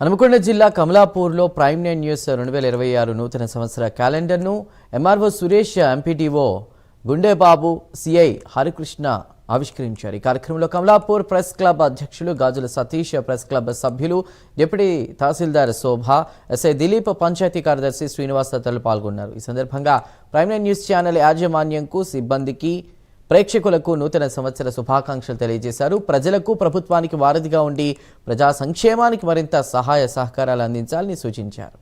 హనుమకొండ జిల్లా కమలాపూర్లో prime 9 news 2026 నూతన సంవత్సర క్యాలెండర్ను MRO Suresh, MPTO Gundebabu, CI Harikrishna ఆవిష్కరించారు. ఈ కార్యక్రమంలో కమలాపూర్ ప్రెస్ క్లబ్ అధ్యక్షులు గాజుల సతీష్, ప్రెస్ క్లబ్ సభ్యులు, డిప్యూటీ తహసీల్దార్ శోభ, ఎస్ఐ దిలీప్, పంచాయతీ కార్యదర్శి శ్రీనివాస్ తదితరులు పాల్గొన్నారు. ఈ సందర్భంగా ప్రైమ్ 9 న్యూస్ ఛానల్ యాజమాన్యంకు, సిబ్బందికి, ప్రేక్షకులకు నూతన సంవత్సర శుభాకాంక్షలు తెలియజేశారు. ప్రజలకు, ప్రభుత్వానికి వారధిగా ఉండి ప్రజా సంక్షేమానికి మరింత సహాయ సహకారాలు అందించాలని సూచించారు.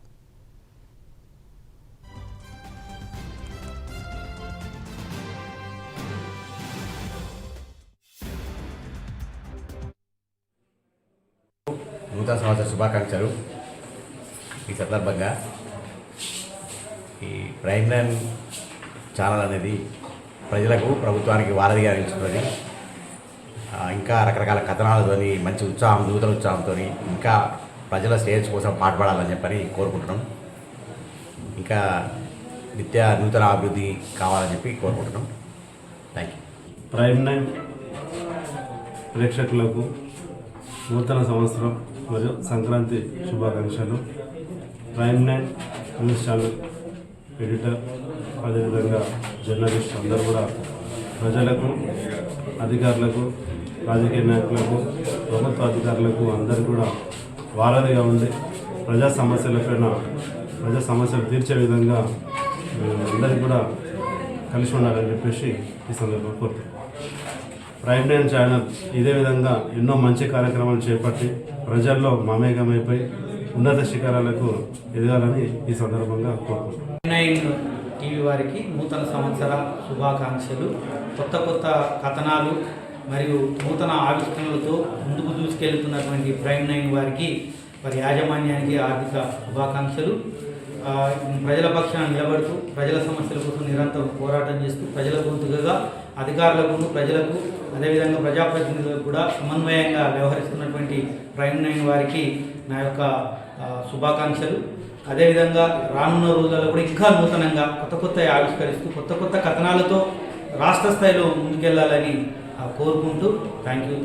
నూతన సంవత్సర శుభాకాంక్షలు. ఈ సందర్భంగా ఈ ప్రైమ్ 9 ఛానల్ అనేది ప్రజలకు, ప్రభుత్వానికి వారధిగా నిలుచున్నది. ఇంకా రకరకాల కథనాలతోని మంచి ఉత్సాహం, నూతన ఉత్సాహంతో ఇంకా ప్రజల శ్రేయస్సు కోసం పాటుపడాలని చెప్పని కోరుకుంటున్నాం. ఇంకా నూతన అభివృద్ధి కావాలని చెప్పి కోరుకుంటున్నాం. Thank you. ప్రైమ్ 9 ప్రేక్షకులకు నూతన సంవత్సరం మరియు సంక్రాంతి శుభాకాంక్షలు. ప్రైమ్ 9 న్యూస్ ఛానల్ ఎడిటర్, అదేవిధంగా జర్నలిస్ట్ అందరూ కూడా ప్రజలకు, అధికారులకు, రాజకీయ నాయకులకు, ప్రభుత్వ అధికారులకు అందరూ కూడా వారధిగా ఉండి ప్రజా సమస్యలు తీర్చే విధంగా అందరికీ కూడా కలిసి ఉండాలని చెప్పేసి ఈ సందర్భంగా కోరుతున్నాను. ప్రైమ్ 9 ఛానల్ ఇదే విధంగా ఎన్నో మంచి కార్యక్రమాలు చేపట్టి ప్రజల్లో మమేకమైపోయి ఉన్నత శిఖరాలకు ఎదగాలని ఈ సందర్భంగా కోరుకుంటున్నాను. ప్రైమ్ 9 టీవీ వారికి నూతన సంవత్సర శుభాకాంక్షలు. కొత్త కథనాలు మరియు నూతన ఆవిష్కరణలతో ముందుకు దూసుకెళ్తున్నటువంటి ప్రైమ్ 9 వారికి, వారి యాజమాన్యానికి ఆర్థిక శుభాకాంక్షలు. ప్రజల పక్షాన నిలబడుతూ ప్రజల సమస్యల కోసం నిరంతరం పోరాటం చేస్తూ ప్రజల గొంతుగా అధికారులకు, ప్రజలకు, అదేవిధంగా ప్రజాప్రతినిధులకు కూడా సమన్వయంగా వ్యవహరిస్తున్నటువంటి ప్రైమ్ 9 వారికి నా యొక్క శుభాకాంక్షలు. అదేవిధంగా రానున్న రోజులలో కూడా ఇంకా నూతనంగా కొత్త ఆవిష్కరిస్తూ కొత్త కథనాలతో రాష్ట్ర స్థాయిలో ముందుకెళ్లాలని కోరుకుంటూ థ్యాంక్ యూ.